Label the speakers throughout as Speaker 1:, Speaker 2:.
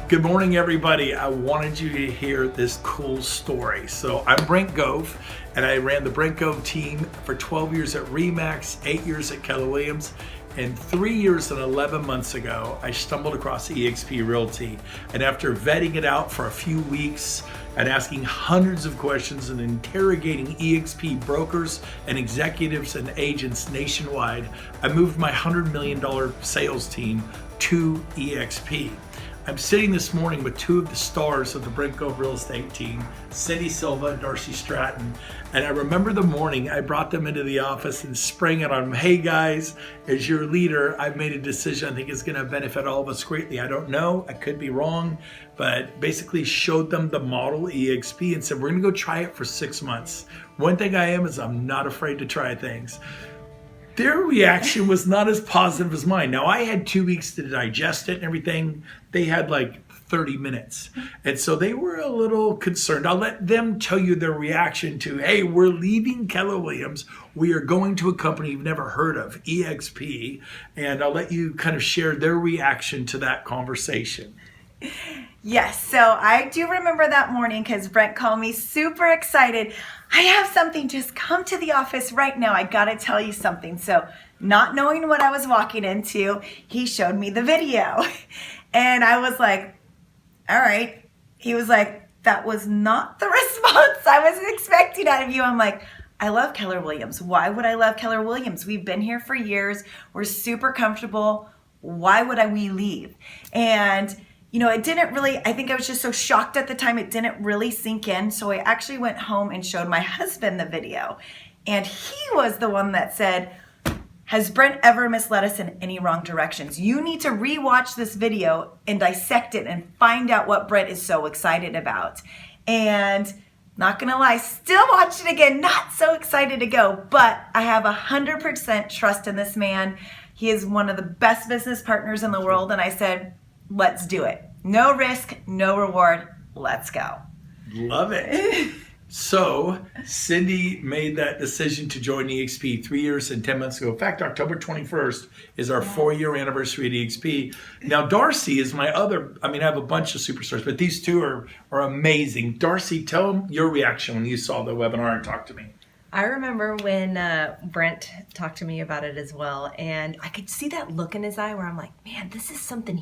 Speaker 1: Good morning, everybody. I wanted you to hear this cool story. So I'm Brent Gove, and I ran the Brent Gove team for 12 years at RE/MAX, 8 years at Keller Williams, and 3 years and 11 months ago, I stumbled across eXp Realty. And after vetting it out for a few weeks and asking hundreds of questions and interrogating eXp brokers and executives and agents nationwide, I moved my $100 million sales team to eXp. I'm sitting this morning with two of the stars of the Brent Gove real estate team, Cyndy, Silva, and Darcy, Stratton. And I remember the morning I brought them into the office and sprang it on them. Hey guys, as your leader, I've made a decision I think is gonna benefit all of us greatly. I don't know, I could be wrong, but basically showed them the model eXp and said, we're gonna go try it for 6 months. One thing I am is I'm not afraid to try things. Their reaction was not as positive as mine. Now, I had 2 weeks to digest it and everything. They had like 30 minutes. And so they were a little concerned. I'll let them tell you their reaction to, hey, we're leaving Keller Williams. We are going to a company you've never heard of, eXp. And I'll let you kind of share their reaction to that conversation.
Speaker 2: Yes, so I do remember that morning because Brent called me super excited. I have something, just come to the office right now. I gotta tell you something. So not knowing what I was walking into, he showed me the video. And I was like, all right. He was like, that was not the response I was expecting out of you. I'm like, I love Keller Williams. Why would I love Keller Williams? We've been here for years. We're super comfortable. Why would we leave? And you know, it didn't really, I think I was just so shocked at the time, it didn't really sink in. So I actually went home and showed my husband the video. And he was the one that said, has Brent ever misled us in any wrong directions? You need to rewatch this video and dissect it and find out what Brent is so excited about. And not gonna lie, still watched it again, not so excited to go, but I have 100% trust in this man. He is one of the best business partners in the world. And I said, let's do it. No risk, no reward. Let's go.
Speaker 1: Love it. So Cyndy made that decision to join eXp 3 years and 10 months ago. In fact, October 21st is our 4-year anniversary at eXp. Now, Darcy is my other, I have a bunch of superstars, but these two are amazing. Darcy, tell them your reaction when you saw the webinar and talked to me.
Speaker 3: I remember when Brent talked to me about it as well, and I could see that look in his eye where I'm like, man, this is something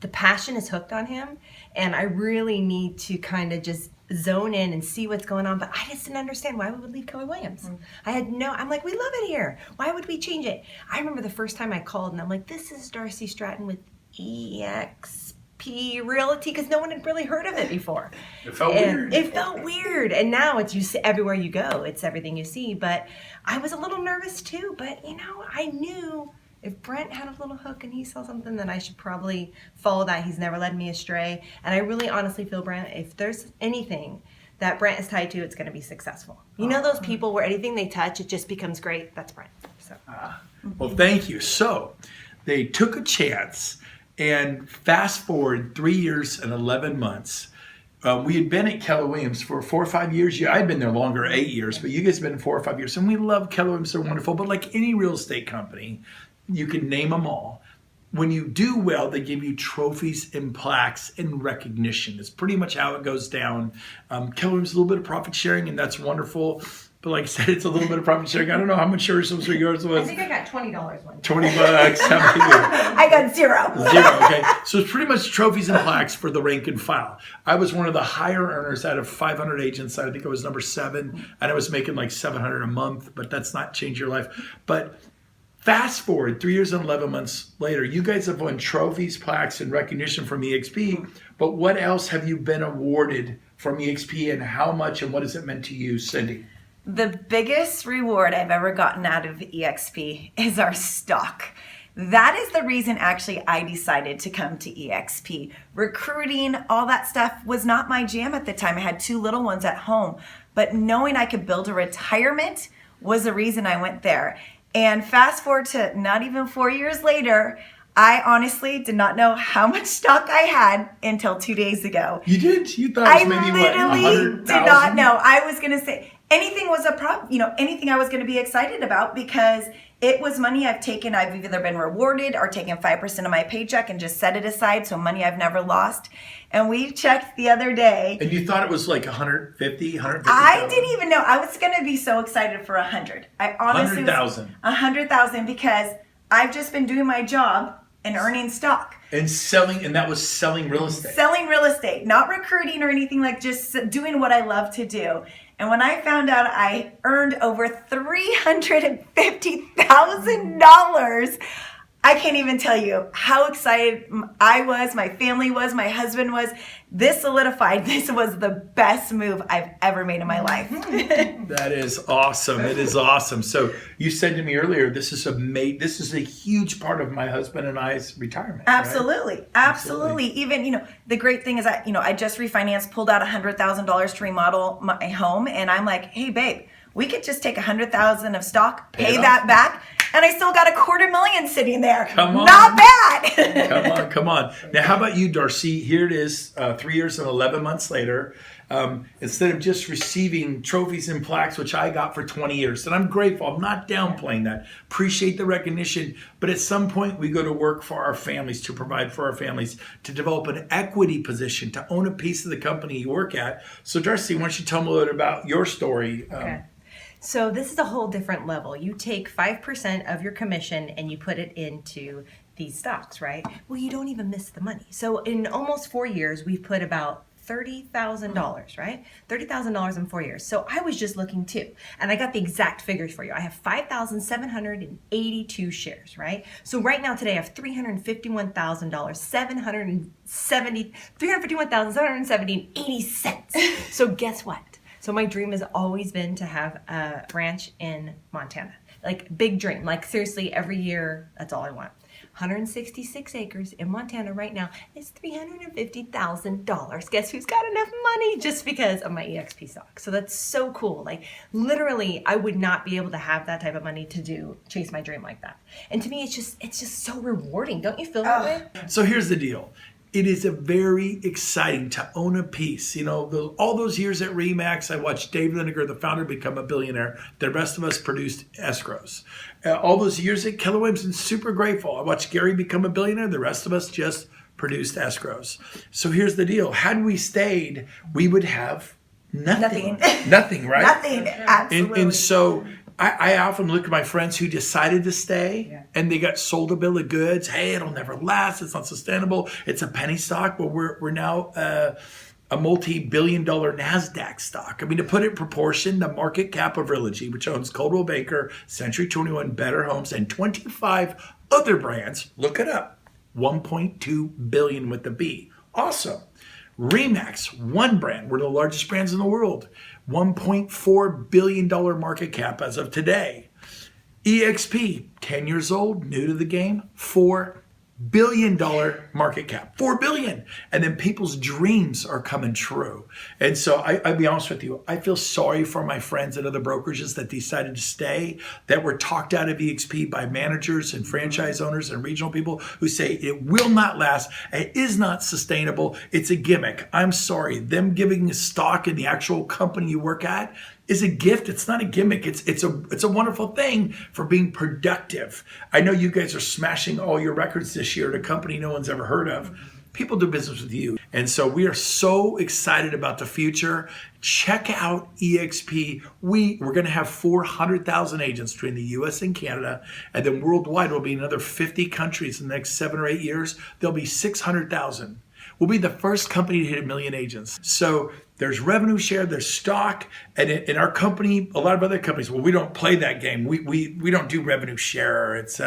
Speaker 3: the passion is hooked on him, and I really need to kind of just zone in and see what's going on, but I just didn't understand why we would leave Keller Williams. I'm like, we love it here. Why would we change it? I remember the first time I called, and I'm like, this is Darcy Stratton with eXp Realty, because no one had really heard of it before.
Speaker 1: It felt weird.
Speaker 3: It felt weird, and now it's everywhere you go. It's everything you see. But I was a little nervous too. But I knew if Brent had a little hook and he saw something, then I should probably follow that. He's never led me astray, and I really honestly feel, Brent, if there's anything that Brent is tied to, it's going to be successful. You know those people where anything they touch, it just becomes great. That's Brent. So.
Speaker 1: Well, thank you. So they took a chance. And fast forward 3 years and 11 months, we had been at Keller Williams for 4 or 5 years. Yeah, I'd been there longer, 8 years, but you guys have been 4 or 5 years. And we love Keller Williams, they're wonderful. But like any real estate company, you can name them all. When you do well, they give you trophies and plaques and recognition. It's pretty much how it goes down. Keller Williams, a little bit of profit sharing, and that's wonderful. But like I said, it's a little bit of profit sharing. I don't know how much yours was.
Speaker 3: I think I got $20 one.
Speaker 1: $20. How many you?
Speaker 2: I got zero.
Speaker 1: Okay. So it's pretty much trophies and plaques for the rank and file. I was one of the higher earners out of 500 agents. I think I was number 7, and I was making like $700 a month, but that's not change your life. But fast forward 3 years and 11 months later, you guys have won trophies, plaques, and recognition from eXp. But what else have you been awarded from eXp, and how much, and what has it meant to you, Cyndy?
Speaker 2: The biggest reward I've ever gotten out of eXp is our stock. That is the reason actually I decided to come to eXp. Recruiting, all that stuff was not my jam at the time. I had 2 little ones at home, but knowing I could build a retirement was the reason I went there. And fast forward to not even 4 years later, I honestly did not know how much stock I had until 2 days ago.
Speaker 1: You did? You thought it was maybe what, 100,000?
Speaker 2: I literally did not know. I was going to say, anything was a problem, anything I was going to be excited about, because it was money I've taken. I've either been rewarded or taken 5% of my paycheck and just set it aside. So money I've never lost. And we checked the other day.
Speaker 1: And you thought it was like 150?
Speaker 2: I didn't even know. I was going to be so excited for 100. I honestly
Speaker 1: 100,000.
Speaker 2: 100,000, because I've just been doing my job and earning stock.
Speaker 1: And selling, and that was selling real estate.
Speaker 2: Selling real estate, not recruiting or anything, like just doing what I love to do. And when I found out I earned over $350,000, I can't even tell you how excited I was, my family was, my husband was. This solidified. This was the best move I've ever made in my life.
Speaker 1: That is awesome. It is awesome. So you said to me earlier, this is a huge part of my husband and I's retirement.
Speaker 2: Absolutely.
Speaker 1: Right?
Speaker 2: Absolutely. Even, the great thing is that, I just refinanced, pulled out $100,000 to remodel my home. And I'm like, hey, babe, we could just take $100,000 of stock, pay that back, and I still got $250,000 sitting there.
Speaker 1: Come on.
Speaker 2: Not bad.
Speaker 1: Come on. Now, how about you, Darcy? Here it is, 3 years and 11 months later. Instead of just receiving trophies and plaques, which I got for 20 years. And I'm grateful. I'm not downplaying that. Appreciate the recognition. But at some point, we go to work for our families, to provide for our families, to develop an equity position, to own a piece of the company you work at. So, Darcy, why don't you tell me a little bit about your story?
Speaker 3: Okay. So this is a whole different level. You take 5% of your commission and you put it into these stocks, right? Well, you don't even miss the money. So in almost 4 years, we've put about $30,000, right? $30,000 in 4 years. So I was just looking too. And I got the exact figures for you. I have 5,782 shares, right? So right now today I have $351,770.80. So guess what? So my dream has always been to have a ranch in Montana. Like, big dream. Like, seriously, every year, that's all I want. 166 acres in Montana right now is $350,000. Guess who's got enough money just because of my eXp stock? So that's so cool. Like, literally, I would not be able to have that type of money to chase my dream like that. And to me, it's just so rewarding. Don't you feel that way?
Speaker 1: So here's the deal. It is a very exciting to own a piece. All those years at RE/MAX, I watched Dave Lineker, the founder, become a billionaire. The rest of us produced escrows. All those years at Keller Williams, I'm super grateful. I watched Gary become a billionaire. The rest of us just produced escrows. So here's the deal. Had we stayed, we would have nothing. Nothing, right?
Speaker 2: Nothing, absolutely.
Speaker 1: And so I often look at my friends who decided to stay and they got sold a bill of goods. Hey, it'll never last. It's not sustainable. It's a penny stock. But we're now a multi-billion-dollar NASDAQ stock. I mean, to put it in proportion, the market cap of Realogy, which owns Coldwell Banker, Century 21, Better Homes, and 25 other brands, look it up, 1.2 billion with the B. Awesome. RE/MAX, one brand, we're the largest brands in the world, $1.4 billion market cap as of today. eXp, 10 years old, new to the game, $4 billion market cap, $4 billion. And then people's dreams are coming true. And so I'll be honest with you, I feel sorry for my friends at other brokerages that decided to stay, that were talked out of eXp by managers and franchise owners and regional people who say it will not last, it is not sustainable, it's a gimmick. I'm sorry, them giving a stock in the actual company you work at is a gift. It's not a gimmick. It's a wonderful thing for being productive. I know you guys are smashing all your records this year at a company no one's ever heard of. People do business with you. And so we are so excited about the future. Check out eXp. We're going to have 400,000 agents between the US and Canada. And then worldwide, we'll be in another 50 countries in the next 7 or 8 years. There'll be 600,000. We'll be the first company to hit 1 million agents. So there's revenue share, there's stock, and in our company, a lot of other companies, well, we don't play that game. We don't do revenue share. It's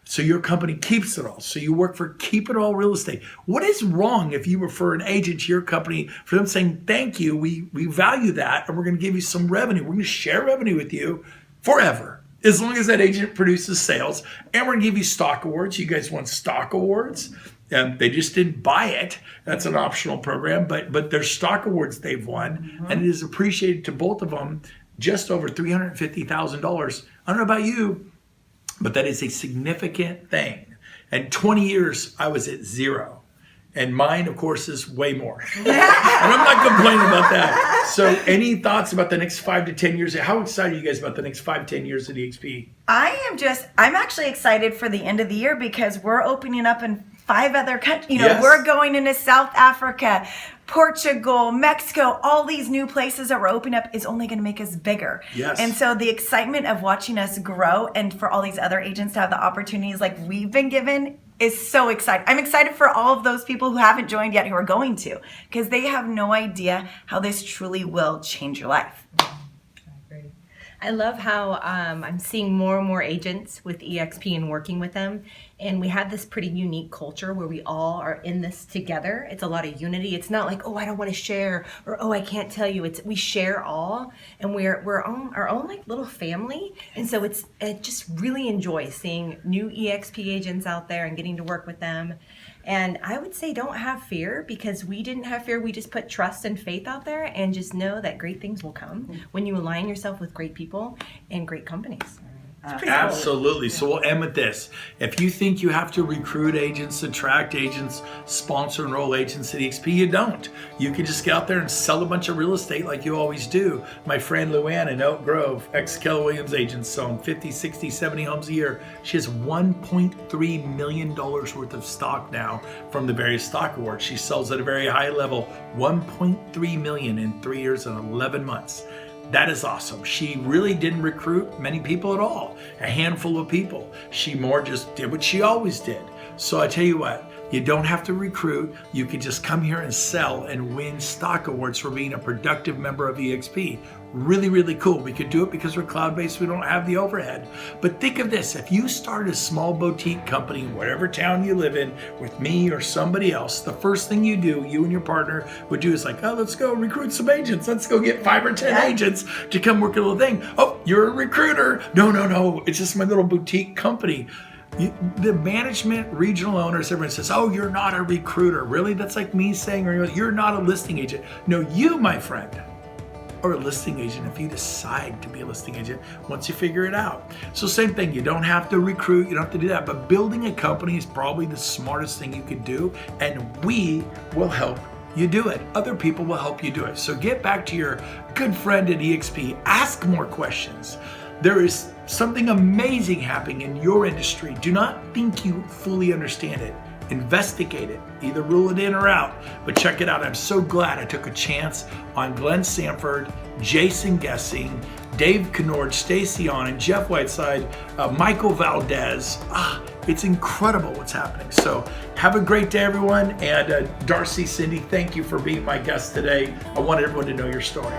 Speaker 1: so your company keeps it all. So you work for Keep It All Real Estate. What is wrong if you refer an agent to your company for them saying, thank you, we value that, and we're going to give you some revenue. We're going to share revenue with you forever, as long as that agent produces sales. And we're going to give you stock awards. You guys want stock awards? And they just didn't buy it. That's an optional program, but there's stock awards they've won, and it is appreciated to both of them just over $350,000. I don't know about you, but that is a significant thing. And 20 years, I was at zero. And mine, of course, is way more. And I'm not complaining about that. So any thoughts about the next 5 to 10 years? How excited are you guys about the next 5, 10 years at eXp?
Speaker 2: I'm actually excited for the end of the year because we're opening up in 5 other countries.
Speaker 1: Yes.
Speaker 2: We're going into South Africa, Portugal, Mexico. All these new places that we're opening up is only going to make us bigger.
Speaker 1: Yes.
Speaker 2: And so the excitement of watching us grow and for all these other agents to have the opportunities like we've been given is so exciting. I'm excited for all of those people who haven't joined yet who are going to, because they have no idea how this truly will change your life.
Speaker 3: I love how I'm seeing more and more agents with eXp and working with them. And we have this pretty unique culture where we all are in this together. It's a lot of unity. It's not like, oh, I don't want to share, or oh, I can't tell you. We share all, and we're on our own like little family. And so I just really enjoy seeing new eXp agents out there and getting to work with them. And I would say don't have fear, because we didn't have fear. We just put trust and faith out there and just know that great things will come when you align yourself with great people and great companies.
Speaker 1: Absolutely. So we'll end with this. If you think you have to recruit agents, attract agents, sponsor, enroll agents at eXp, you don't. You can just get out there and sell a bunch of real estate like you always do. My friend Luann in Oak Grove, ex-Keller Williams agent, selling 50, 60, 70 homes a year. She has $1.3 million worth of stock now from the various stock awards. She sells at a very high level, $1.3 million in 3 years and 11 months. That is awesome. She really didn't recruit many people at all, a handful of people. She more just did what she always did. So I tell you what, you don't have to recruit. You can just come here and sell and win stock awards for being a productive member of eXp. Really, really cool. We could do it because we're cloud-based. We don't have the overhead. But think of this. If you start a small boutique company in whatever town you live in with me or somebody else, the first thing you do, you and your partner would do is like, oh, let's go recruit some agents. Let's go get 5 or 10 agents to come work a little thing. Oh, you're a recruiter. No. It's just my little boutique company. The management, regional owners, everyone says, oh, you're not a recruiter. Really? That's like me saying, you're not a listing agent. No, you, my friend, are a listing agent if you decide to be a listing agent once you figure it out. So same thing, you don't have to recruit, you don't have to do that, but building a company is probably the smartest thing you could do, and we will help you do it. Other people will help you do it. So get back to your good friend at eXp, ask more questions. There is something amazing happening in your industry. Do not think you fully understand it. Investigate it, either rule it in or out, but check it out. I'm so glad I took a chance on Glenn Sanford, Jason Gessing, Dave Kennord, Stacy On, and Jeff Whiteside, Michael Valdez. It's incredible what's happening. So have a great day, everyone. And Darcy, Cyndy, thank you for being my guest today. I want everyone to know your story.